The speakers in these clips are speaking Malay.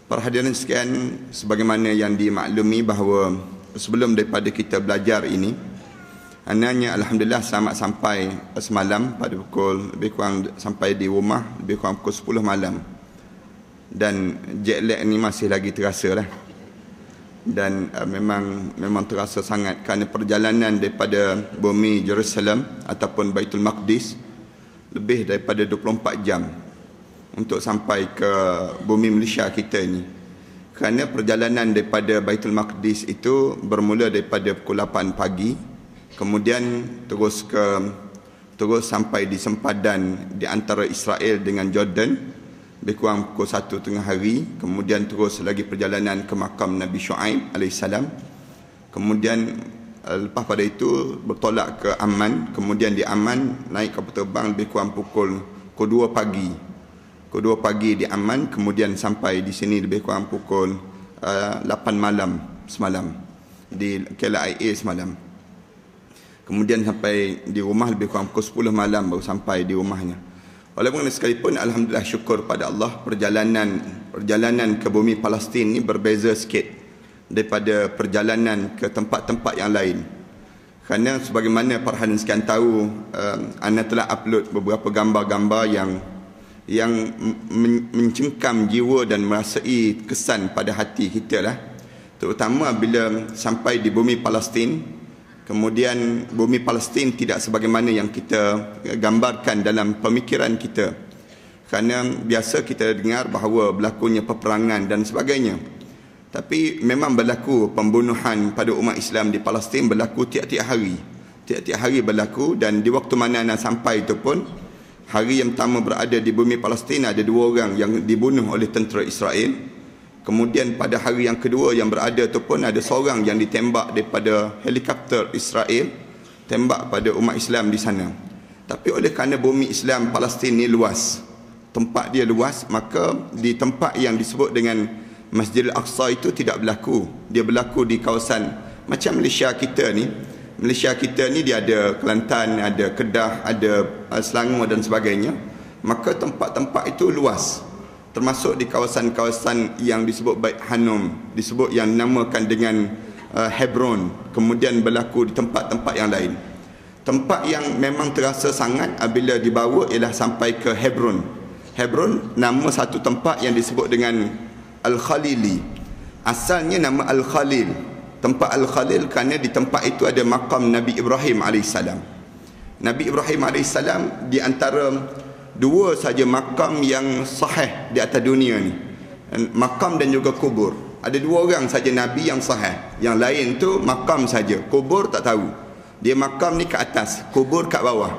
Para hadirin sekalian, sebagaimana yang dimaklumi bahawa sebelum daripada kita belajar ini, anaknya alhamdulillah selamat sampai semalam pada pukul lebih kurang sampai di rumah lebih kurang pukul 10 malam. Dan jet lag ni masih lagi terasa lah. Dan memang terasa sangat kerana perjalanan daripada bumi Jerusalem ataupun Baitul Maqdis lebih daripada 24 jam untuk sampai ke bumi Malaysia kita ni. Kerana perjalanan daripada Baitul Maqdis itu bermula daripada pukul 8 pagi, kemudian terus sampai di sempadan di antara Israel dengan Jordan lebih kurang pukul 1 tengah hari, kemudian terus lagi perjalanan ke makam Nabi Shu'aib alaihissalam. Kemudian lepas pada itu bertolak ke Amman, kemudian di Amman naik kapal terbang lebih kurang pukul 2 pagi. Pukul 2 pagi di Amman, kemudian sampai di sini lebih kurang pukul 8 malam semalam di KLIA semalam. Kemudian sampai di rumah lebih kurang pukul 10 malam baru sampai di rumahnya. Walaupun sekalipun alhamdulillah syukur pada Allah, perjalanan ke bumi Palestin ni berbeza sikit daripada perjalanan ke tempat-tempat yang lain. Kerana sebagaimana para hadirin sekalian tahu, Ana telah upload beberapa gambar-gambar yang mencengkam jiwa dan merasai kesan pada hati kita lah. Terutama bila sampai di bumi Palestin, kemudian bumi Palestin tidak sebagaimana yang kita gambarkan dalam pemikiran kita. Kerana biasa kita dengar bahawa berlakunya peperangan dan sebagainya. Tapi memang berlaku pembunuhan pada umat Islam di Palestin, berlaku tiap-tiap hari. Tiap-tiap hari berlaku, dan di waktu mana nak sampai itu pun, hari yang pertama berada di bumi Palestin ada 2 orang yang dibunuh oleh tentera Israel. Kemudian pada hari yang kedua yang berada itu pun ada seorang yang ditembak daripada helikopter Israel, tembak pada umat Islam di sana. Tapi oleh kerana bumi Islam Palestin ni luas, tempat dia luas, maka di tempat yang disebut dengan Masjidil Aqsa itu tidak berlaku. Dia berlaku di kawasan macam Malaysia kita ni. Malaysia kita ni dia ada Kelantan, ada Kedah, ada Selangor dan sebagainya. Maka tempat-tempat itu luas, termasuk di kawasan-kawasan yang disebut Bait Hanum, disebut yang dinamakan dengan Hebron. Kemudian berlaku di tempat-tempat yang lain. Tempat yang memang terasa sangat apabila dibawa ialah sampai ke Hebron. Hebron nama satu tempat yang disebut dengan Al-Khalili. Asalnya nama Al-Khalil, tempat Al-Khalil, kerana di tempat itu ada makam Nabi Ibrahim AS. Nabi Ibrahim AS di antara 2 saja makam yang sahih di atas dunia ni, makam dan juga kubur. Ada 2 orang saja Nabi yang sahih, yang lain tu makam saja, kubur tak tahu. Dia makam ni ke atas, kubur kat bawah.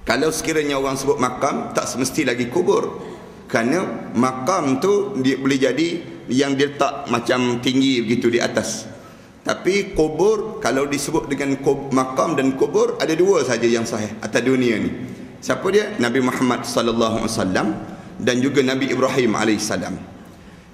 Kalau sekiranya orang sebut makam, tak semesti lagi kubur, kerana makam tu dia boleh jadi yang dia tak macam tinggi begitu di atas. Tapi kubur, kalau disebut dengan makam dan kubur, ada 2 saja yang sahih atas dunia ni. Siapa dia? Nabi Muhammad sallallahu alaihi wasallam dan juga Nabi Ibrahim alaihissalam.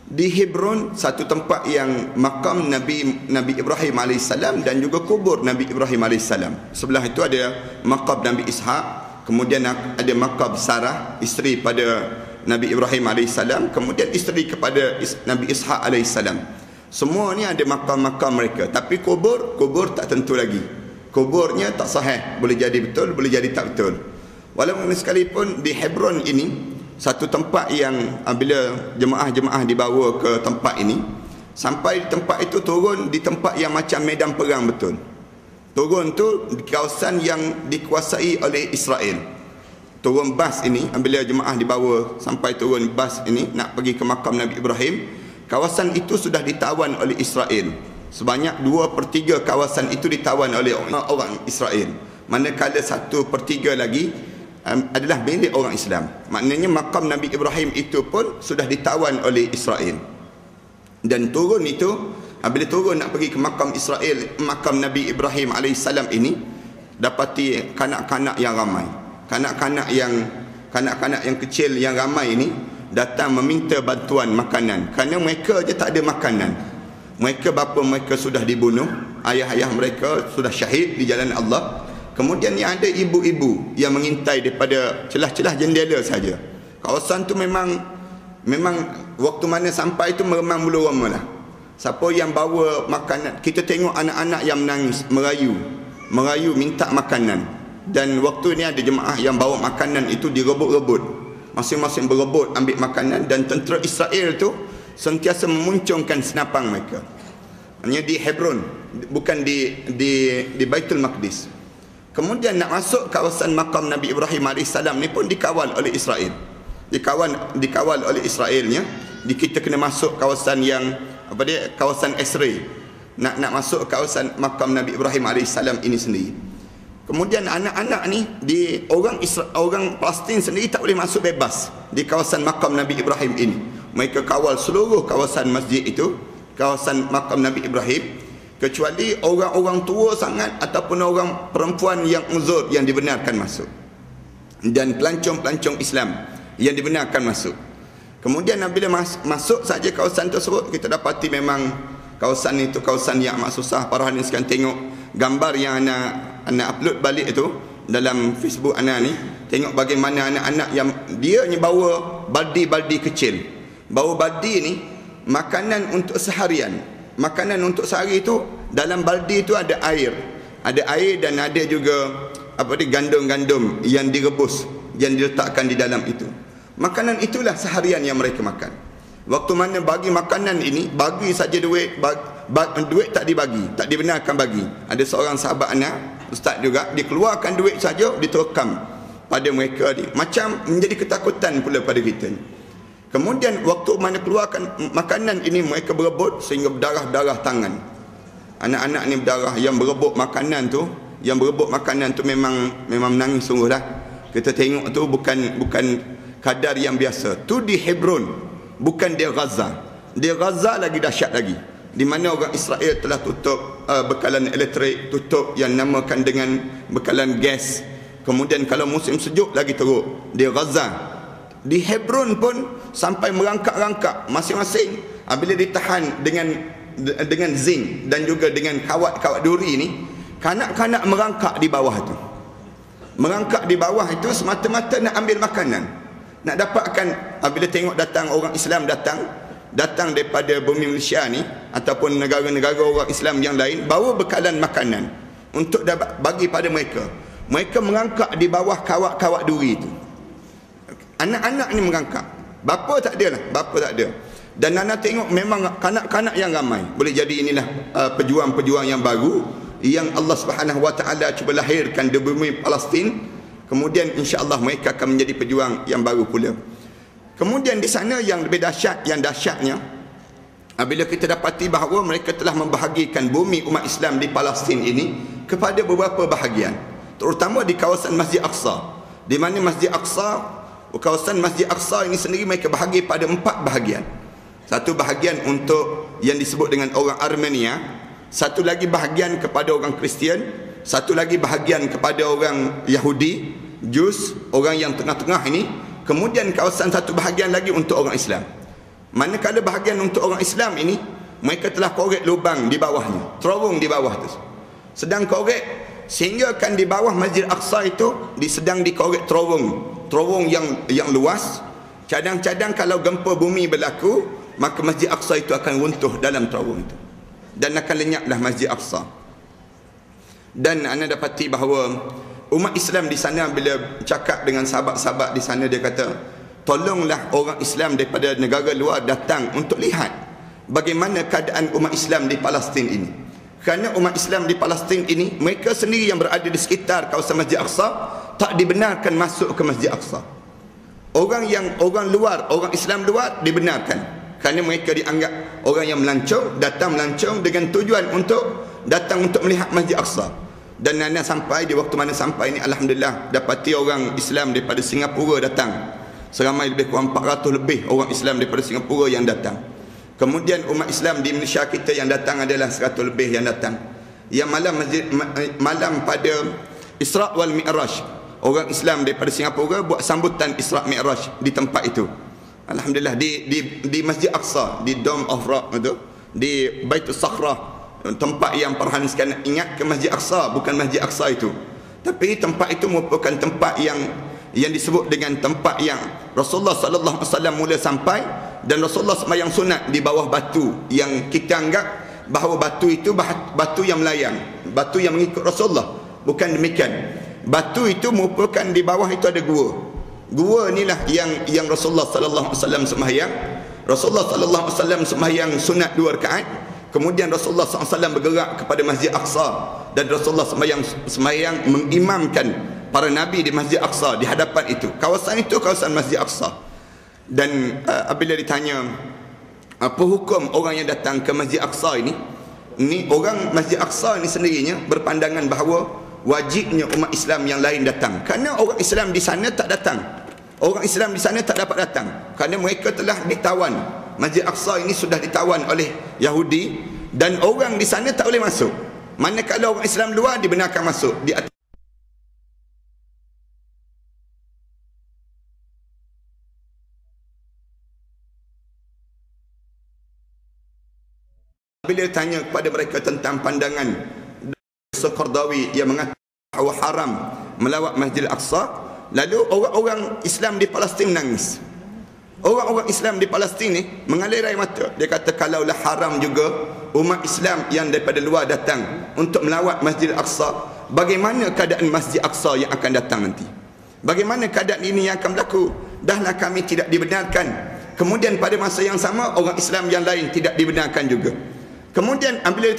Di Hebron, satu tempat yang makam Nabi Ibrahim alaihissalam dan juga kubur Nabi Ibrahim alaihissalam. Sebelah itu ada makam Nabi Ishaq, kemudian ada makam Sarah, isteri pada Nabi Ibrahim alaihissalam, kemudian isteri kepada Nabi Ishaq alaihissalam. Semua ni ada makam-makam mereka. Tapi kubur tak tentu lagi. Kuburnya tak sahih, boleh jadi betul, boleh jadi tak betul. Walaupun sekalipun di Hebron ini satu tempat yang bila jemaah-jemaah dibawa ke tempat ini, sampai di tempat itu turun di tempat yang macam medan perang betul. Turun tu di kawasan yang dikuasai oleh Israel. Turun bas ini, bila jemaah dibawa sampai turun bas ini nak pergi ke makam Nabi Ibrahim, kawasan itu sudah ditawan oleh Israel. Sebanyak 2/3 kawasan itu ditawan oleh orang Israel. Manakala 1/3 lagi adalah milik orang Islam. Maknanya makam Nabi Ibrahim itu pun sudah ditawan oleh Israel. Dan turun itu, bila turun nak pergi ke makam Israel, makam Nabi Ibrahim alaihissalam ini, dapati kanak-kanak yang ramai. Kanak-kanak yang kecil yang ramai ini datang meminta bantuan makanan. Kerana mereka je tak ada makanan. Mereka bapa mereka sudah dibunuh, ayah-ayah mereka sudah syahid di jalan Allah. Kemudian yang ada ibu-ibu yang mengintai daripada celah-celah jendela saja. Kawasan tu memang memang waktu mana sampai itu meremang bulu roma lah. Siapa yang bawa makanan, kita tengok anak-anak yang menangis, merayu minta makanan. Dan waktu ni ada jemaah yang bawa makanan itu direbut-rebut, masing-masing berebut ambil makanan, dan tentera Israel tu sentiasa memuncungkan senapang mereka. Hanya di Hebron, bukan di Baitul Maqdis. Kemudian nak masuk kawasan makam Nabi Ibrahim AS ni pun dikawal oleh Israel. Dikawal oleh Israelnya. Kita kena masuk kawasan yang kawasan X-ray. Nak masuk kawasan makam Nabi Ibrahim AS ini sendiri. Kemudian anak-anak ni orang Palestin sendiri tak boleh masuk bebas di kawasan makam Nabi Ibrahim ini. Mereka kawal seluruh kawasan masjid itu, kawasan makam Nabi Ibrahim, kecuali orang-orang tua sangat ataupun orang perempuan yang uzur yang dibenarkan masuk, dan pelancong-pelancong Islam yang dibenarkan masuk. Kemudian bila masuk saja kawasan tersebut, kita dapati memang kawasan itu kawasan yang amat susah. Para hadirin sekalian tengok gambar yang anak upload balik itu dalam Facebook anak ni. Tengok bagaimana anak-anak yang dia bawa baldi-baldi kecil. Bawa baldi ni makanan untuk seharian. Makanan untuk sehari itu dalam baldi itu ada air. Ada air dan ada juga gandum-gandum yang direbus, yang diletakkan di dalam itu. Makanan itulah seharian yang mereka makan. Waktu mana bagi makanan ini, bagi saja duit, duit tak dibagi, tak dibenarkan bagi. Ada seorang sahabat anak, ustaz juga, dikeluarkan duit saja, diterkam pada mereka ni. Macam menjadi ketakutan pula pada kita ni. Kemudian waktu mana keluarkan makanan ini, mereka berebut sehingga berdarah-darah tangan. Anak-anak ni berdarah, yang berebut makanan tu, memang menangis sungguh lah. Kita tengok tu bukan kadar yang biasa. Tu di Hebron, bukan di Gaza. Di Gaza lagi dahsyat lagi, di mana orang Israel telah tutup bekalan elektrik, tutup yang namakan dengan bekalan gas. Kemudian kalau musim sejuk lagi teruk. Di Gaza, di Hebron pun sampai merangkak-rangkak masing-masing bila ditahan dengan zinc dan juga dengan kawat-kawat duri ni, kanak-kanak merangkak di bawah tu. Merangkak di bawah itu semata-mata nak ambil makanan, nak dapatkan. Bila tengok datang orang Islam, datang daripada bumi Malaysia ni ataupun negara-negara orang Islam yang lain, bawa bekalan makanan untuk dapat bagi pada mereka. Mereka merangkak di bawah kawat-kawat duri itu. Anak-anak ni merangkak. Bapa tak ada lah, bapa tak ada. Dan anak tengok memang kanak-kanak yang ramai. Boleh jadi inilah pejuang-pejuang yang baru yang Allah Subhanahu Wa Taala cuba lahirkan di bumi Palestin. Kemudian insya-Allah mereka akan menjadi pejuang yang baru pula. Kemudian di sana yang lebih dahsyat, yang dahsyatnya, bila kita dapati bahawa mereka telah membahagikan bumi umat Islam di Palestin ini kepada beberapa bahagian, terutama di kawasan Masjid Aqsa, di mana kawasan Masjid Aqsa ini sendiri mereka bahagi pada 4 bahagian. Satu bahagian untuk yang disebut dengan orang Armenia, satu lagi bahagian kepada orang Kristian, satu lagi bahagian kepada orang Yahudi, Jus, orang yang tengah-tengah ini. Kemudian kawasan satu bahagian lagi untuk orang Islam. Manakala bahagian untuk orang Islam ini, mereka telah korek lubang di bawahnya, terowong di bawah tu. Sedang korek sehingga kan di bawah Masjid Aqsa itu sedang dikorek terowong yang luas. Cadang-cadang kalau gempa bumi berlaku, maka Masjid Aqsa itu akan runtuh dalam terowong itu dan akan lenyaplah Masjid Aqsa. Dan anda dapati bahawa umat Islam di sana bila cakap dengan sahabat-sahabat di sana, dia kata, tolonglah orang Islam daripada negara luar datang untuk lihat bagaimana keadaan umat Islam di Palestin ini. Kerana umat Islam di Palestin ini, mereka sendiri yang berada di sekitar kawasan Masjid Aqsa tak dibenarkan masuk ke Masjid Aqsa. Orang luar, orang Islam luar dibenarkan. Kerana mereka dianggap orang yang melancong, datang melancong dengan tujuan untuk datang untuk melihat Masjid Aqsa. Dan anda sampai di waktu mana sampai ni, alhamdulillah dapati orang Islam daripada Singapura datang. Seramai lebih kurang 400 lebih orang Islam daripada Singapura yang datang. Kemudian umat Islam di Malaysia kita yang datang adalah 100 lebih yang datang. Yang malam pada Isra' wal Mi'raj, orang Islam daripada Singapura buat sambutan Isra' Mi'raj di tempat itu. Alhamdulillah di Masjid Aqsa, di Dome of Rock itu, di Baitul Sakhrah, tempat yang perhatian sekalian ingat ke Masjid Aqsa, bukan Masjid Aqsa itu. Tapi tempat itu merupakan tempat yang yang disebut dengan tempat yang Rasulullah sallallahu alaihi wasallam mula sampai, dan Rasulullah sembahyang sunat di bawah batu yang kita anggap bahawa batu itu batu yang melayang, batu yang mengikut Rasulullah. Bukan demikian. Batu itu merupakan di bawah itu ada gua. Gua inilah yang Rasulullah sallallahu alaihi wasallam sembahyang. Rasulullah sallallahu alaihi wasallam sembahyang sunat 2 rakaat. Kemudian Rasulullah SAW bergerak kepada Masjid Aqsa, dan Rasulullah sembahyang mengimamkan para nabi di Masjid Aqsa, di hadapan itu. Kawasan itu kawasan Masjid Aqsa. Dan apabila ditanya apa hukum orang yang datang ke Masjid Aqsa ini orang Masjid Aqsa ini sendirinya berpandangan bahawa wajibnya umat Islam yang lain datang, kerana orang Islam di sana tak datang. Orang Islam di sana tak dapat datang kerana mereka telah ditawan. Masjid Aqsa ini sudah ditawan oleh Yahudi, dan orang di sana tak boleh masuk. Manakala orang Islam luar dibenarkan masuk. Bila tanya kepada mereka tentang pandangan Qaradawi yang mengatakan bahawa haram melawat Masjid Aqsa, lalu orang-orang Islam di Palestin menangis. Orang-orang Islam di Palestin ni mengalir air mata. Dia kata kalaulah haram juga umat Islam yang daripada luar datang untuk melawat Masjid Aqsa, bagaimana keadaan Masjid Aqsa yang akan datang nanti? Bagaimana keadaan ini yang akan berlaku? Dahlah kami tidak dibenarkan. Kemudian pada masa yang sama orang Islam yang lain tidak dibenarkan juga. Kemudian bila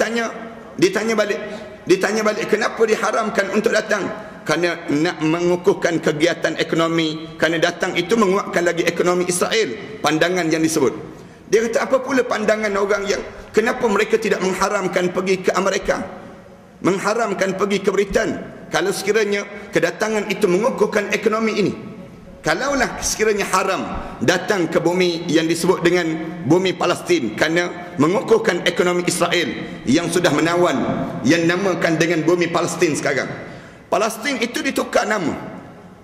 ditanya balik kenapa diharamkan untuk datang? Kerana nak mengukuhkan kegiatan ekonomi, kerana datang itu menguatkan lagi ekonomi Israel. Pandangan yang disebut. Dia kata apa pula pandangan orang yang kenapa mereka tidak mengharamkan pergi ke Amerika, mengharamkan pergi ke Britain, kalau sekiranya kedatangan itu mengukuhkan ekonomi ini. Kalaulah sekiranya haram datang ke bumi yang disebut dengan bumi Palestin kerana mengukuhkan ekonomi Israel yang sudah menawan, yang namakan dengan bumi Palestin sekarang. Palestin itu ditukar nama.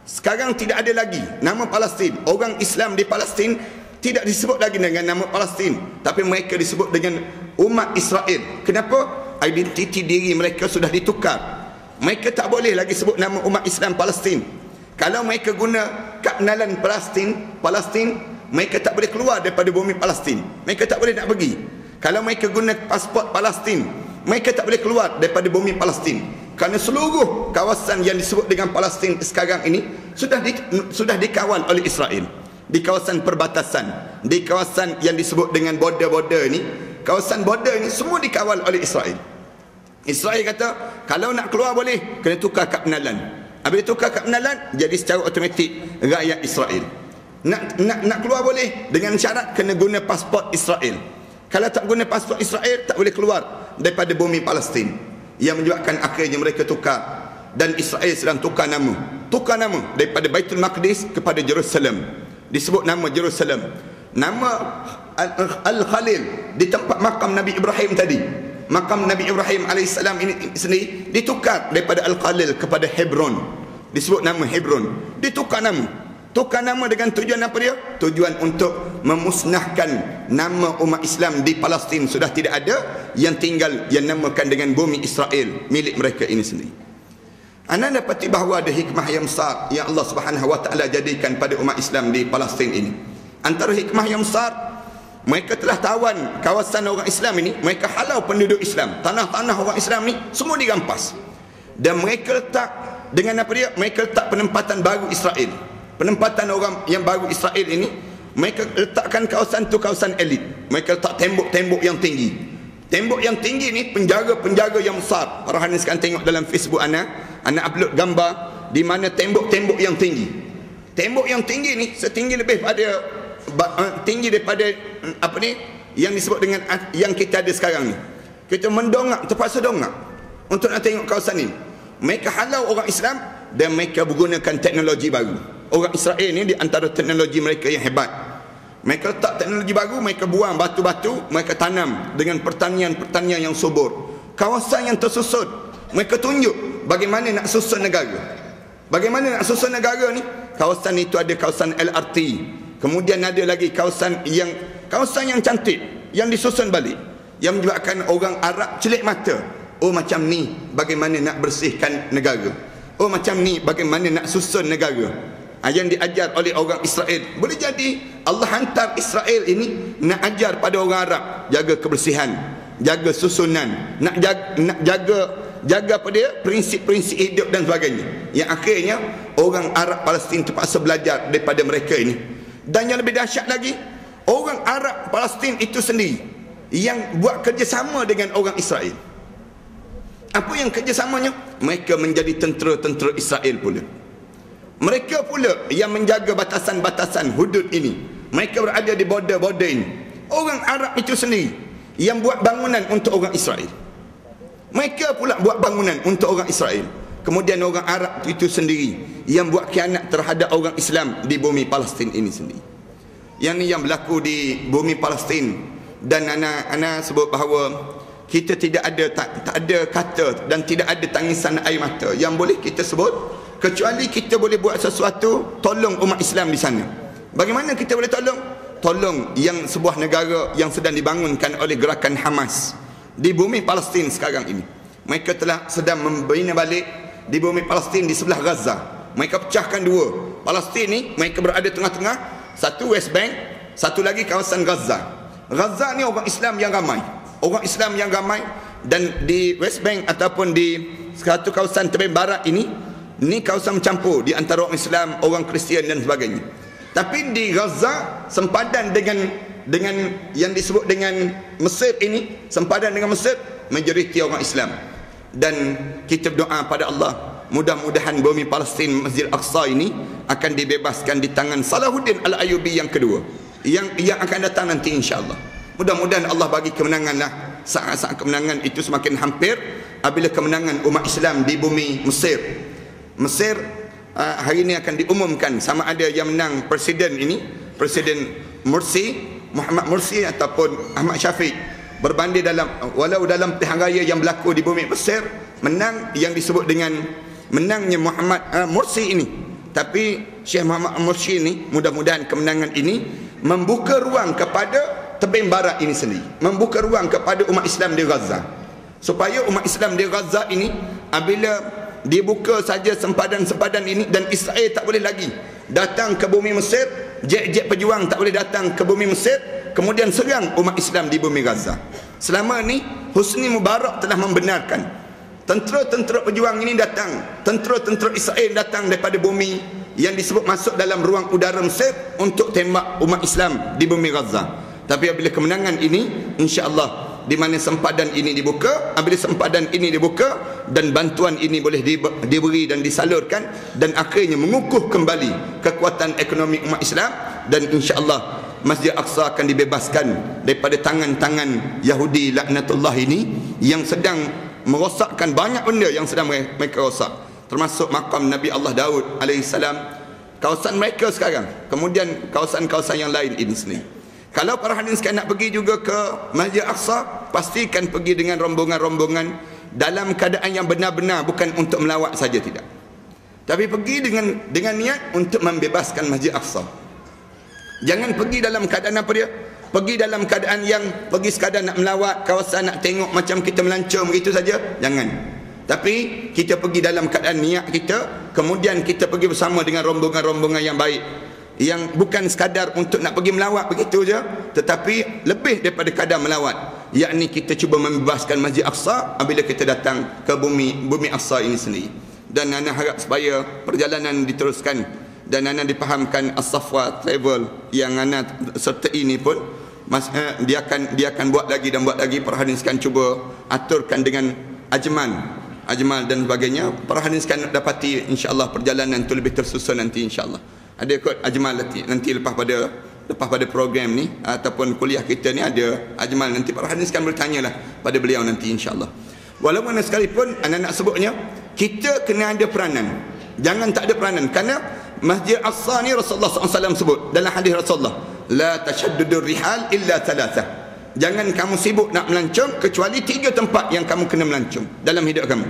Sekarang tidak ada lagi nama Palestin. Orang Islam di Palestin tidak disebut lagi dengan nama Palestin, tapi mereka disebut dengan umat Israel. Kenapa? Identiti diri mereka sudah ditukar. Mereka tak boleh lagi sebut nama umat Islam Palestin. Kalau mereka guna kapnalan Palestin, mereka tak boleh keluar daripada bumi Palestin. Mereka tak boleh nak pergi. Kalau mereka guna pasport Palestin, mereka tak boleh keluar daripada bumi Palestin. Kerana seluruh kawasan yang disebut dengan Palestin sekarang ini sudah dikawal oleh Israel. Di kawasan perbatasan, di kawasan yang disebut dengan border-border ni, kawasan border ni semua dikawal oleh Israel. Israel kata kalau nak keluar boleh, kena tukar kapnalan. Habis tukar kapnalan, jadi secara automatik rakyat Israel. Nak keluar boleh, dengan syarat kena guna pasport Israel. Kalau tak guna pasport Israel, tak boleh keluar daripada bumi Palestin. Yang menyebabkan akhirnya mereka tukar, dan Israel sedang tukar nama daripada Baitul Maqdis kepada Jerusalem. Disebut nama Jerusalem, nama Al-Khalil di tempat makam Nabi Ibrahim tadi. Makam Nabi Ibrahim AS ini sendiri ditukar daripada Al-Khalil kepada Hebron. Disebut nama Hebron. Ditukar nama dengan tujuan apa dia? Tujuan untuk memusnahkan nama umat Islam di Palestin. Sudah tidak ada, yang tinggal yang namakan dengan bumi Israel, milik mereka ini sendiri. Anda dapati bahawa ada hikmah yang besar yang Allah Subhanahu Wa Taala jadikan pada umat Islam di Palestin ini. Antara hikmah yang besar, mereka telah tawan kawasan orang Islam ini. Mereka halau penduduk Islam. Tanah-tanah orang Islam ni semua dirampas, dan mereka letak dengan apa dia? Mereka letak penempatan baru Israel. Penempatan orang yang baru Israel ini, mereka letakkan kawasan tu kawasan elit. Mereka letak tembok-tembok yang tinggi. Tembok yang tinggi ni penjaga-penjaga yang besar. Para hadirin sekarang tengok dalam Facebook anak upload gambar di mana tembok-tembok yang tinggi. Tembok yang tinggi ni setinggi lebih pada tinggi daripada apa ni yang disebut dengan yang kita ada sekarang ni. Kita mendongak, terpaksa dongak untuk nak tengok kawasan ni. Mereka halau orang Islam dan mereka menggunakan teknologi baru. Orang Israel ni di antara teknologi mereka yang hebat. Mereka letak teknologi baru, mereka buang batu-batu, mereka tanam dengan pertanian yang subur. Kawasan yang tersusun, mereka tunjuk bagaimana nak susun negara. Bagaimana nak susun negara ni? Kawasan itu ada kawasan LRT. Kemudian ada lagi kawasan yang cantik yang disusun balik, yang menyebabkan orang Arab celik mata. Oh, macam ni bagaimana nak bersihkan negara. Oh, macam ni bagaimana nak susun negara. yang diajar oleh orang Israel. Boleh jadi Allah hantar Israel ini nak ajar pada orang Arab jaga kebersihan, jaga susunan, nak jaga apa dia, prinsip-prinsip hidup dan sebagainya. Yang akhirnya orang Arab Palestin terpaksa belajar daripada mereka ini. Dan yang lebih dahsyat lagi, orang Arab Palestin itu sendiri yang buat kerjasama dengan orang Israel. Apa yang kerjasamanya? Mereka menjadi tentera-tentera Israel pula. Mereka pula yang menjaga batasan-batasan hudud ini. Mereka berada di border-border ini. Orang Arab itu sendiri yang buat bangunan untuk orang Israel. Mereka pula buat bangunan untuk orang Israel. Kemudian orang Arab itu sendiri yang buat khianat terhadap orang Islam di bumi Palestin ini sendiri. Yang ni yang berlaku di bumi Palestin. Dan ana sebut bahawa kita tidak ada tak ada kata dan tidak ada tangisan air mata yang boleh kita sebut, kecuali kita boleh buat sesuatu tolong umat Islam di sana. Bagaimana kita boleh tolong? Tolong yang sebuah negara yang sedang dibangunkan oleh gerakan Hamas di bumi Palestin sekarang ini. Mereka telah sedang membina balik di bumi Palestin di sebelah Gaza. Mereka pecahkan dua. Palestin ni mereka berada tengah-tengah, satu West Bank, satu lagi kawasan Gaza. Gaza ni orang Islam yang ramai. Orang Islam yang ramai, dan di West Bank ataupun di satu kawasan tepi barat ini kawasan mencampur di antara orang Islam, orang Kristian dan sebagainya. Tapi di Gaza sempadan dengan yang disebut dengan Mesir ini, sempadan dengan Mesir, majoriti orang Islam. Dan kita berdoa pada Allah, mudah-mudahan bumi Palestin, Masjid Al-Aqsa ini akan dibebaskan di tangan Salahuddin Al-Ayyubi yang kedua, yang akan datang nanti insya-Allah. Mudah-mudahan Allah bagi kemenangan lah. Saat-saat kemenangan itu semakin hampir apabila kemenangan umat Islam di bumi Mesir. Mesir hari ini akan diumumkan sama ada yang menang presiden ini, Presiden Mursi, Muhammad Mursi ataupun Ahmad Syafiq. Berbanding walau dalam pilihan raya yang berlaku di bumi Mesir, menang yang disebut dengan menangnya Muhammad Mursi ini. Tapi Syekh Muhammad Mursi ini, mudah-mudahan kemenangan ini membuka ruang kepada tebing barat ini sendiri, membuka ruang kepada umat Islam di Gaza, supaya umat Islam di Gaza ini apabila dibuka saja sempadan-sempadan ini, dan Israel tak boleh lagi datang ke bumi Mesir, jet-jet pejuang tak boleh datang ke bumi Mesir kemudian serang umat Islam di bumi Gaza. Selama ni Husni Mubarak telah membenarkan tentera-tentera pejuang ini datang, tentera-tentera Israel datang daripada bumi yang disebut masuk dalam ruang udara Mesir untuk tembak umat Islam di bumi Gaza. Tapi apabila kemenangan ini, insya-Allah di mana sempadan ini dibuka, apabila sempadan ini dibuka dan bantuan ini boleh diberi dan disalurkan, dan akhirnya mengukuh kembali kekuatan ekonomi umat Islam, dan insya-Allah Masjid Al-Aqsa akan dibebaskan daripada tangan-tangan Yahudi laknatullah ini yang sedang merosakkan banyak benda yang sedang mereka rosak, termasuk makam Nabi Allah Daud alaihissalam, kawasan mereka sekarang, kemudian kawasan-kawasan yang lain ini sendiri. Kalau para hadirin sekalian nak pergi juga ke Masjid Al-Aqsa, pastikan pergi dengan rombongan-rombongan dalam keadaan yang benar-benar, bukan untuk melawat saja, tidak. Tapi pergi dengan niat untuk membebaskan Masjid Al-Aqsa. Jangan pergi dalam keadaan apa dia? Pergi dalam keadaan yang pergi sekadar nak melawat kawasan, nak tengok macam kita melancong begitu saja. Jangan. Tapi kita pergi dalam keadaan niat kita, kemudian kita pergi bersama dengan rombongan-rombongan yang baik, yang bukan sekadar untuk nak pergi melawat begitu je, tetapi lebih daripada kadar melawat, yakni kita cuba membebaskan Masjid Al-Aqsa apabila kita datang ke bumi Aqsa ini sendiri. Dan ana harap supaya perjalanan diteruskan, dan ana dipahamkan As-Safwa Travel yang ana serta ini pun dia akan buat lagi dan buat lagi. Para hadirin sekalian cuba aturkan dengan Ajmal dan sebagainya. Para hadirin sekalian dapati insya-Allah perjalanan itu lebih tersusun nanti insya-Allah. Ada kot Ajmal nanti lepas pada program ni ataupun kuliah kita ni ada Ajmal nanti. Para hadirin sekalian bertanyalah pada beliau nanti insya-Allah. Walaupun sekalipun anak-anak sebutnya, kita kena ada peranan. Jangan tak ada peranan, kerana Masjid Al-Aqsa ni Rasulullah SAW sebut dalam hadis Rasulullah, la tashaddudur rihal illa thalatha. Jangan kamu sibuk nak melancong kecuali 3 tempat yang kamu kena melancong dalam hidup kamu.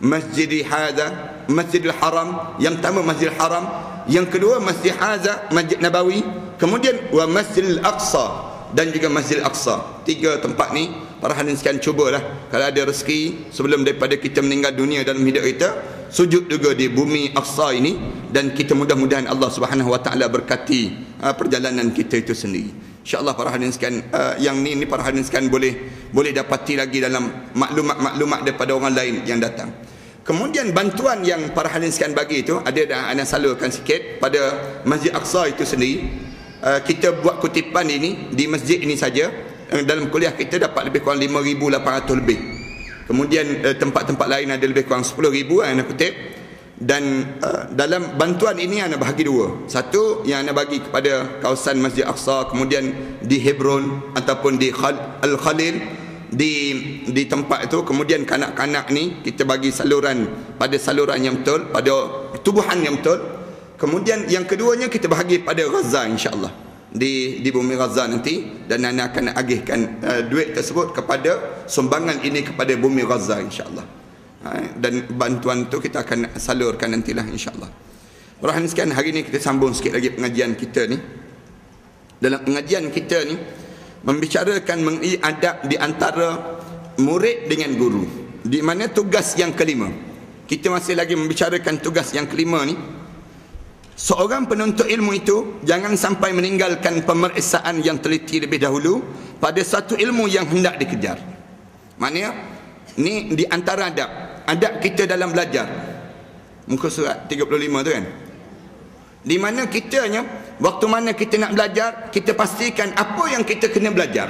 Masjid hadza, Masjidil Haram, yang pertama Masjidil Haram, yang kedua Masjid hadza, Masjid Nabawi, kemudian wa Masjidil Aqsa dan juga Masjid Al-Aqsa. 3 tempat ni para hadirin sekalian cubalah, kalau ada rezeki sebelum daripada kita meninggal dunia dalam hidup kita, sujud juga di bumi Aqsa ini, dan kita mudah-mudahan Allah Subhanahu Wa Taala berkati perjalanan kita itu sendiri. InsyaAllah para hadirin sekalian, yang ni para hadirin sekalian boleh dapati lagi dalam maklumat-maklumat daripada orang lain yang datang. Kemudian bantuan yang para hadirin sekalian bagi itu, ada dah anda salurkan sikit pada Masjid Aqsa itu sendiri. Kita buat kutipan ini di masjid ini saja, dalam kuliah kita dapat lebih kurang 5,800 lebih. Kemudian tempat-tempat lain ada lebih kurang 10,000 yang anda kutip. Dan dalam bantuan ini anda bahagi dua. Satu yang anda bagi kepada kawasan Masjid Aqsa, kemudian di Hebron ataupun di Al-Khalil, di tempat itu. Kemudian kanak-kanak ni kita bagi saluran, pada saluran yang betul, pada tubuhan yang betul. Kemudian yang keduanya kita bahagi pada Gaza, insya-Allah di bumi Gaza nanti, dan anda akan agihkan duit tersebut kepada sumbangan ini kepada bumi Gaza, insya-Allah. Dan bantuan tu kita akan salurkan nantilah, insya-Allah. Rahman sekalian, hari ni kita sambung sikit lagi pengajian kita ni. Dalam pengajian kita ni membicarakan mengenai adab di antara murid dengan guru, di mana tugas yang kelima. Kita masih lagi membicarakan tugas yang kelima ni. Seorang penuntut ilmu itu jangan sampai meninggalkan pemeriksaan yang teliti lebih dahulu pada satu ilmu yang hendak dikejar. Maknanya ni di antara adab kita dalam belajar. Muka surat 35 tu kan, di mana kitanya waktu mana kita nak belajar, kita pastikan apa yang kita kena belajar.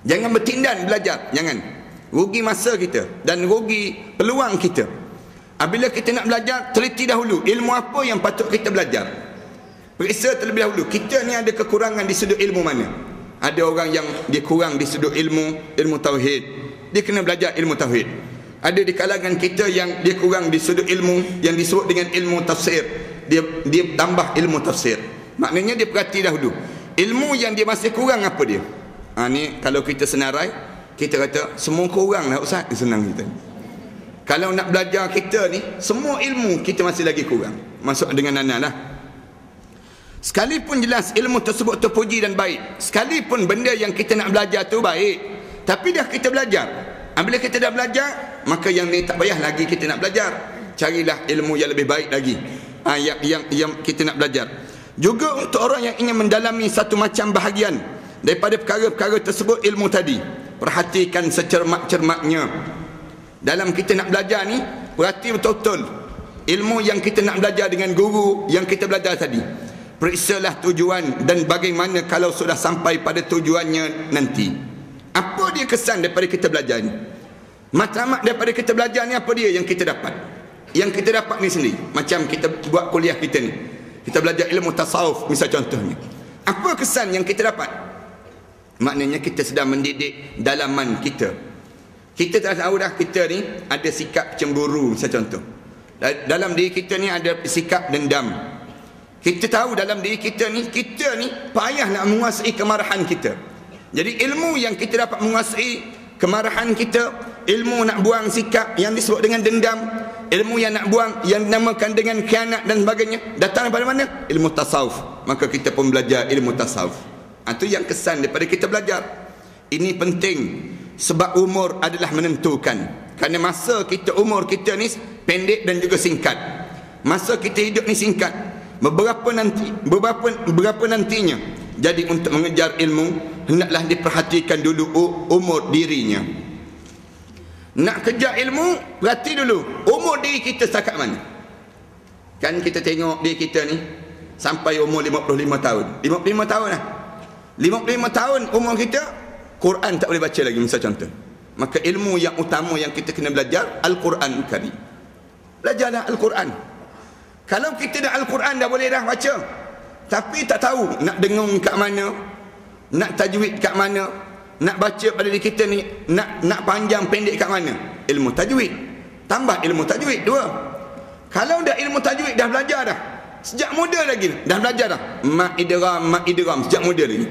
Jangan bertindan belajar, jangan. Rugi masa kita dan rugi peluang kita. Apabila kita nak belajar, teliti dahulu ilmu apa yang patut kita belajar. Periksa terlebih dahulu, kita ni ada kekurangan di sudut ilmu mana. Ada orang yang dia kurang di sudut ilmu tauhid, dia kena belajar ilmu tauhid. Ada di kalangan kita yang dia kurang di sudut ilmu yang disebut dengan ilmu tafsir, dia tambah ilmu tafsir. Maknanya dia perhati dahulu ilmu yang dia masih kurang apa dia. Ni kalau kita senarai, kita kata semua kurang lah Ustaz, senang kita. Kalau nak belajar kita ni, semua ilmu kita masih lagi kurang. Masuk dengan Nana lah. Sekalipun jelas ilmu tersebut terpuji dan baik, sekalipun benda yang kita nak belajar tu baik, tapi dah kita belajar. Bila kita dah belajar, maka yang ni tak payah lagi kita nak belajar. Carilah ilmu yang lebih baik lagi, yang kita nak belajar. Juga untuk orang yang ingin mendalami satu macam bahagian daripada perkara-perkara tersebut ilmu tadi, perhatikan secermat-cermatnya. Dalam kita nak belajar ni, perhati betul-betul ilmu yang kita nak belajar dengan guru yang kita belajar tadi. Periksalah tujuan dan bagaimana kalau sudah sampai pada tujuannya nanti. Apa dia kesan daripada kita belajar ni? Matlamat daripada kita belajar ni apa dia yang kita dapat? Yang kita dapat ni sendiri. Macam kita buat kuliah kita ni, kita belajar ilmu tasawuf misal contohnya. Apa kesan yang kita dapat? Maknanya kita sedang mendidik dalaman kita. Kita tak tahu dah kita ni ada sikap cemburu misal contoh. Dalam diri kita ni ada sikap dendam. Kita tahu dalam diri kita ni payah nak menguasai kemarahan kita. Jadi ilmu yang kita dapat menguasai kemarahan kita, ilmu nak buang sikap yang disebut dengan dendam, ilmu yang nak buang yang dinamakan dengan khianat dan sebagainya, datang daripada mana? Ilmu tasawuf. Maka kita pun belajar ilmu tasawuf. Itu yang kesan daripada kita belajar. Ini penting sebab umur adalah menentukan. Kerana masa kita, umur kita ni pendek dan juga singkat. Masa kita hidup ni singkat. Berapa nantinya. Jadi untuk mengejar ilmu, hendaklah diperhatikan dulu umur dirinya. Nak kejar ilmu, perhati dulu umur diri kita setakat mana. Kan kita tengok diri kita ni sampai umur 55 tahun. 55 tahun lah. 55 tahun umur kita, Quran tak boleh baca lagi misal contoh. Maka ilmu yang utama yang kita kena belajar, Al-Quran Karim. Belajarlah Al-Quran. Kalau kita dah Al-Quran dah boleh dah baca, tapi tak tahu nak dengung kat mana, nak tajwid kat mana, nak baca pada diri kita ni nak panjang pendek kat mana. Ilmu tajwid, tambah ilmu tajwid dua. Kalau dah ilmu tajwid dah belajar dah sejak muda lagi, dah belajar dah mak idgham sejak muda lagi,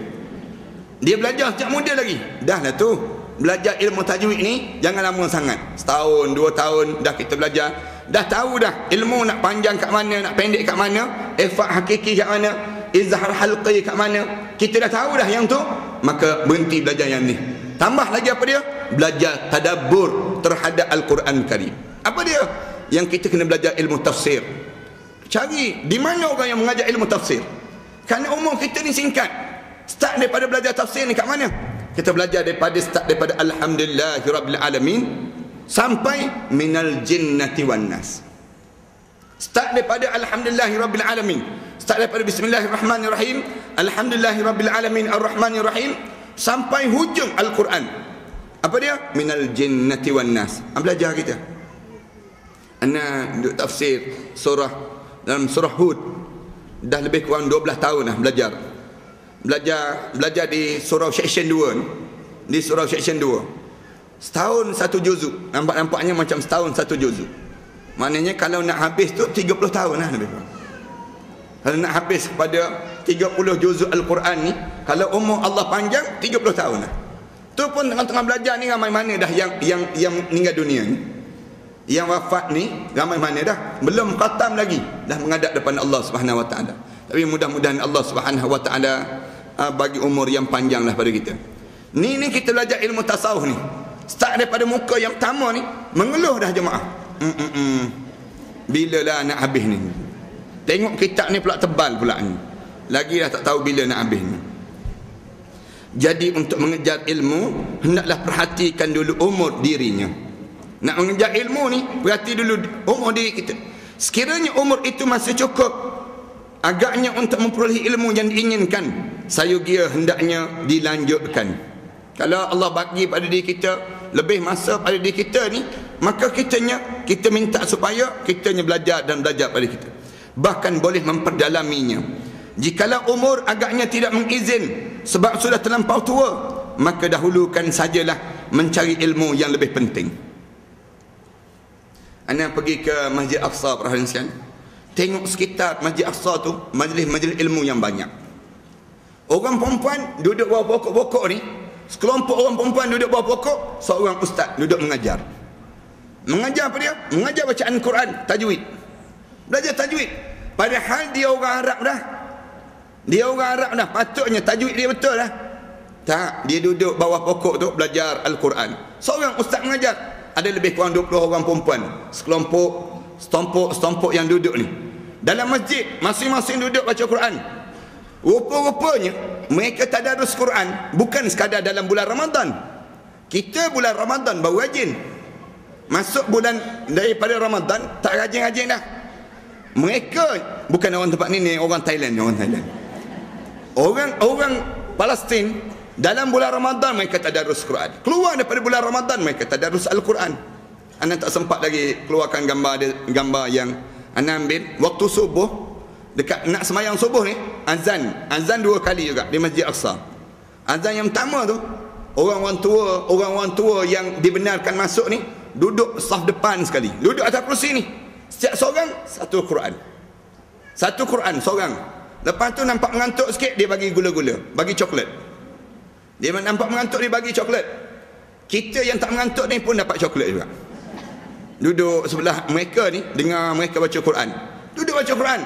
dia belajar sejak muda lagi, dah lah tu. Belajar ilmu tajwid ni jangan lama sangat, setahun 2 tahun dah kita belajar, dah tahu dah ilmu nak panjang kat mana, nak pendek kat mana, ifat hakiki kat mana, izhar halqi kat mana, kita dah tahu dah yang tu. Maka berhenti belajar yang ni, tambah lagi apa dia? Belajar tadabbur terhadap Al-Quran Karim. Apa dia? yang kita kena belajar ilmu tafsir. Cari di mana orang yang mengajar ilmu tafsir. Kerana umur kita ni singkat. Start daripada belajar tafsir ni kat mana? Kita belajar daripada alhamdulillahirabbil alamin sampai minal jinnati wan nas. Start daripada alhamdulillahirabbil alamin. Start daripada bismillahirrahmanirrahim, alhamdulillahirabbil alamin arrahmanirrahim sampai hujung Al-Quran. Apa dia? Minal jinnati wan nas. Belajar kita. Ana duk tafsir dalam surah Hud dah lebih kurang 12 tahun dah belajar di surau section 2 ni. Di surau section 2 setahun satu juzuk. Nampaknya macam setahun satu juzuk. Maknanya kalau nak habis tu 30 tahun lah lebih kurang. Kalau nak habis pada 30 juzuk Al-Quran ni, kalau umur Allah panjang 30 tahun lah. Tu pun tengah-tengah belajar ni ramai mana dah yang meninggal dunia ni. Yang wafat ni ramai mana dah. Belum khatam lagi dah menghadap depan Allah Subhanahu Wa Taala. Tapi mudah-mudahan Allah Subhanahu Wa Taala bagi umur yang panjang lah pada kita. Ni kita belajar ilmu tasawuf ni. Start daripada muka yang pertama ni, mengeluh dah jemaah. Bila lah nak habis ni? Tengok kitab ni pula tebal pula ni. Lagi dah tak tahu bila nak habis ni. Jadi untuk mengejar ilmu, hendaklah perhatikan dulu umur dirinya. Nak mengejar ilmu ni, perhati dulu umur diri kita. Sekiranya umur itu masih cukup agaknya untuk memperoleh ilmu yang diinginkan, sayugia hendaknya dilanjutkan. Kalau Allah bagi pada diri kita lebih masa pada diri kita ni, maka kita minta supaya kitanya belajar dan belajar pada kita. Bahkan boleh memperdalaminya. Jikalau umur agaknya tidak mengizin sebab sudah terlampau tua, maka dahulukan sajalah mencari ilmu yang lebih penting. Ana pergi ke Masjid Aqsa perhatian. Tengok sekitar Masjid Aqsa tu majlis-majlis ilmu yang banyak. Orang perempuan duduk bawah pokok-pokok ni, sekelompok orang perempuan duduk bawah pokok, seorang ustaz duduk mengajar. Mengajar apa dia? Mengajar bacaan Quran, tajwid. Belajar tajwid. Padahal dia orang Arab dah. Dia orang Arab dah, patutnya tajwid dia betul dah. Tak, dia duduk bawah pokok tu belajar Al-Quran. Seorang ustaz mengajar. Ada lebih kurang 20 orang perempuan, sekelompok yang duduk ni. Dalam masjid, masing-masing duduk baca Quran. Rupa-rupanya mereka tadarus Quran bukan sekadar dalam bulan Ramadan. Kita bulan Ramadan baru rajin. Masuk bulan daripada Ramadan tak rajin-rajin dah. Mereka bukan orang tempat ni orang Thailand. Orang Palestin dalam bulan Ramadan mereka tadarus Quran. Keluar daripada bulan Ramadan mereka tadarus Al-Quran. Ana tak sempat lagi keluarkan gambar yang ana ambil waktu subuh, dekat nak semayang subuh ni, azan 2 kali juga di Masjid Aqsa. Azan yang pertama tu, orang-orang tua yang dibenarkan masuk ni duduk saf depan sekali, duduk atas kerusi ni. Setiap seorang satu Quran seorang. Lepas tu nampak mengantuk sikit, dia bagi gula-gula, bagi coklat. Dia nampak mengantuk, dia bagi coklat. Kita yang tak mengantuk ni pun dapat coklat juga. Duduk sebelah mereka ni, dengar mereka baca Quran. Duduk baca Quran.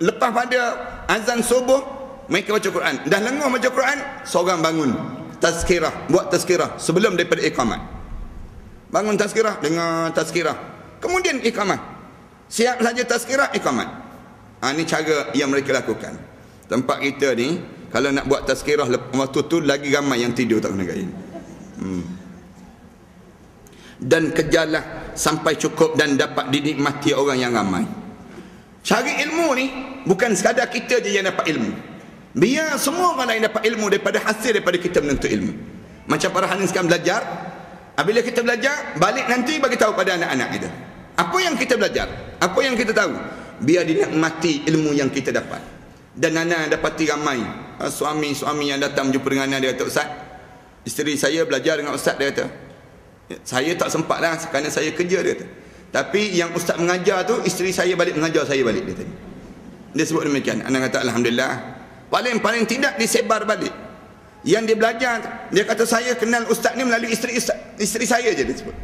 Lepas pada azan subuh, mereka baca Quran. Dah lenguh baca Quran, seorang bangun buat tazkirah sebelum daripada iqamat. Bangun tazkirah, dengar tazkirah. Kemudian iqamat. Siap saja tazkirah, iqamat. Ini cara yang mereka lakukan. Tempat kita ni, kalau nak buat tazkirah waktu tu lagi ramai yang tidur tak kena kain. Dan kejarlah sampai cukup dan dapat dinikmati orang yang ramai. Cari ilmu ni bukan sekadar kita je yang dapat ilmu. Biar semua orang lain dapat ilmu daripada hasil daripada kita menuntut ilmu. Macam para hadirin sekarang belajar, apabila kita belajar, balik nanti bagi tahu pada anak-anak kita. Apa yang kita belajar, apa yang kita tahu, biar dinikmati ilmu yang kita dapat. Dan Nana dapati ramai suami-suami yang datang jumpa dengan Nana, dia kata, Ustaz, isteri saya belajar dengan Ustaz, dia kata, saya tak sempat lah kerana saya kerja, dia kata. Tapi yang Ustaz mengajar tu, isteri saya balik mengajar saya balik, dia tadi. Dia sebut demikian. Nana kata Alhamdulillah. Paling tidak disebar balik. Yang dia belajar, dia kata saya kenal Ustaz ni melalui isteri saya je, dia sebut.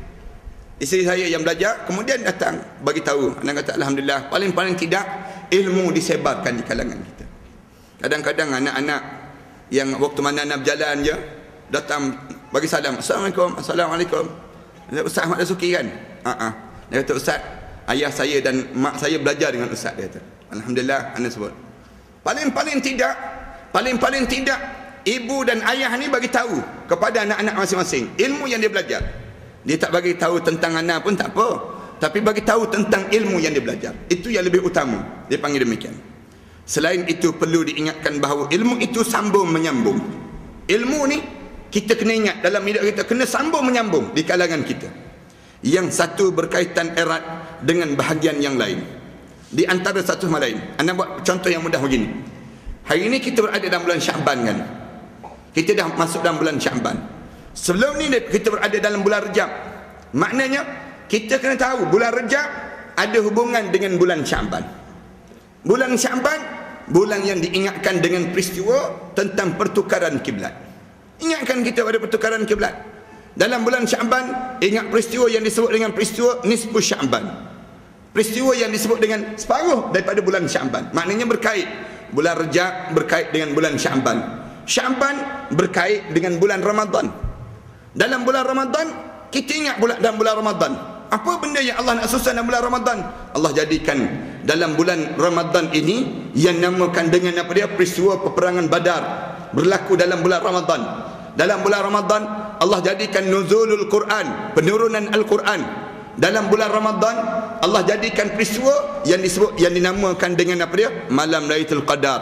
Isteri saya yang belajar, kemudian datang bagi tahu. Nana kata Alhamdulillah. Paling tidak ilmu disebarkan di kalangan kita. Kadang-kadang anak-anak yang waktu mana nak berjalan je, datang bagi salam, Assalamualaikum. Ustaz Ahmad Dasuki kan? Dia kata, Ustaz, ayah saya dan mak saya belajar dengan Ustaz, dia kata. Alhamdulillah, anda sebut. Paling-paling tidak ibu dan ayah ni bagi tahu kepada anak-anak masing-masing ilmu yang dia belajar. Dia tak bagi tahu tentang anak pun tak apa, tapi bagi tahu tentang ilmu yang dia belajar. Itu yang lebih utama. Dia panggil demikian. Selain itu perlu diingatkan bahawa ilmu itu sambung menyambung. Ilmu ni kita kena ingat dalam hidup kita, kena sambung menyambung di kalangan kita. Yang satu berkaitan erat dengan bahagian yang lain, di antara satu sama lain. Anda buat contoh yang mudah begini. Hari ini kita berada dalam bulan Syaban kan? Kita dah masuk dalam bulan Syaban. Sebelum ni kita berada dalam bulan Rejab. Maknanya kita kena tahu bulan Rejab ada hubungan dengan bulan Syaban. Bulan Syaban, bulan yang diingatkan dengan peristiwa tentang pertukaran kiblat. Ingatkan kita pada pertukaran kiblat. Dalam bulan Syaban, ingat peristiwa yang disebut dengan peristiwa Nisfu Syaban. Peristiwa yang disebut dengan separuh daripada bulan Syaban. Maknanya berkait. Bulan Rejab berkait dengan bulan Syaban. Syaban berkait dengan bulan Ramadan. Dalam bulan Ramadan, kita ingat dalam bulan Ramadan, apa benda yang Allah nak susun dalam bulan Ramadan? Allah jadikan dalam bulan Ramadan ini yang namakan dengan apa dia, peristiwa peperangan Badar berlaku dalam bulan Ramadan. Dalam bulan Ramadan Allah jadikan nuzulul Quran, penurunan Al-Quran. Dalam bulan Ramadan Allah jadikan peristiwa yang disebut, yang dinamakan dengan apa dia, malam Lailatul Qadar.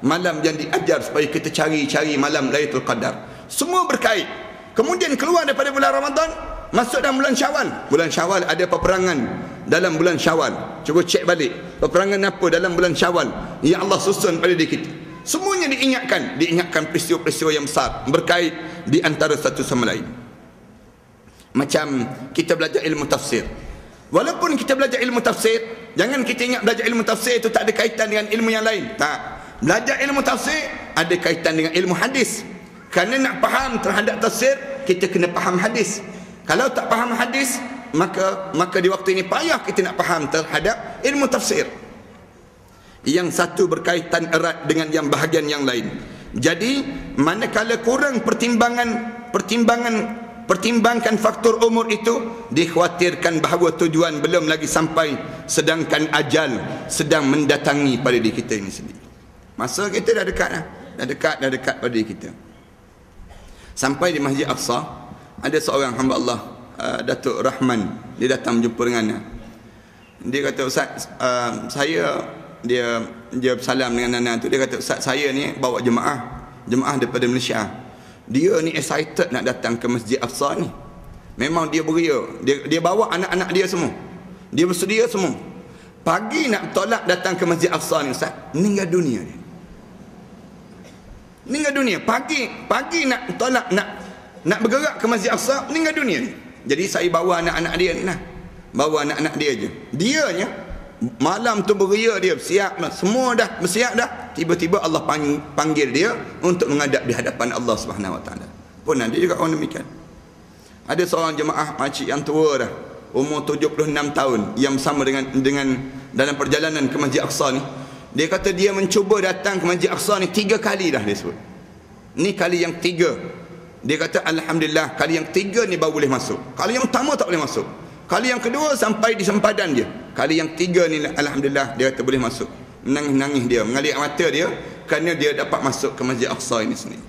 Malam yang diajar supaya kita cari malam Lailatul Qadar. Semua berkait. Kemudian keluar daripada bulan Ramadan, masuk dalam bulan Syawal. Bulan Syawal ada peperangan dalam bulan Syawal. Cuba cek balik, peperangan apa dalam bulan Syawal yang Allah susun pada diri kita. Semuanya diingatkan peristiwa-peristiwa yang besar, berkait di antara satu sama lain. Macam kita belajar ilmu tafsir. Walaupun kita belajar ilmu tafsir, jangan kita ingat belajar ilmu tafsir itu tak ada kaitan dengan ilmu yang lain. Tak. Belajar ilmu tafsir ada kaitan dengan ilmu hadis. Kerana nak faham terhadap tafsir, kita kena faham hadis. Kalau tak faham hadis, maka di waktu ini payah kita nak faham terhadap ilmu tafsir. Yang satu berkaitan erat dengan yang bahagian yang lain. Jadi manakala kurang pertimbangkan faktor umur itu, dikhawatirkan bahawa tujuan belum lagi sampai, sedangkan ajal sedang mendatangi pada diri kita ini sendiri. Masa kita dah dekat pada diri kita. Sampai di Masjid Aqsa, ada seorang hamba Allah, Datuk Rahman, dia datang berjumpa dengan dia kata, Ustaz, dia salam dengan Nana tu. Dia kata, Ustaz, saya ni bawa jemaah daripada Malaysia. Dia ni excited nak datang ke Masjid Aqsa ni. Memang dia beria. Dia bawa anak-anak dia semua. Dia bersedia semua. Pagi nak tolak datang ke Masjid Aqsa ni, Ustaz, meninggal dunia dia. Meninggal dunia. Pagi nak tolak, nak bergerak ke Masjid Aqsa, meninggal dunia ni. Jadi saya bawa anak-anak dia ni lah. Bawa anak-anak dia je. Dianya malam tu beria, dia siap, semua dah bersiap dah. Tiba-tiba Allah panggil dia untuk menghadap di hadapan Allah Subhanahu Wa Taala. Pun ada juga orang demikian. Ada seorang jemaah makcik yang tua dah, umur 76 tahun, yang bersama dengan dalam perjalanan ke Masjid Aqsa ni. Dia kata dia mencuba datang ke Masjid Aqsa ni 3 kali dah, dia sebut. Ni kali yang 3. Dia kata alhamdulillah, kali yang 3 ni baru boleh masuk. Kali yang pertama tak boleh masuk. Kali yang kedua sampai di sempadan dia. Kali yang 3 ni alhamdulillah dia kata boleh masuk. Menangis-nangis dia, mengalir mata dia kerana dia dapat masuk ke Masjid Aqsa ini sendiri.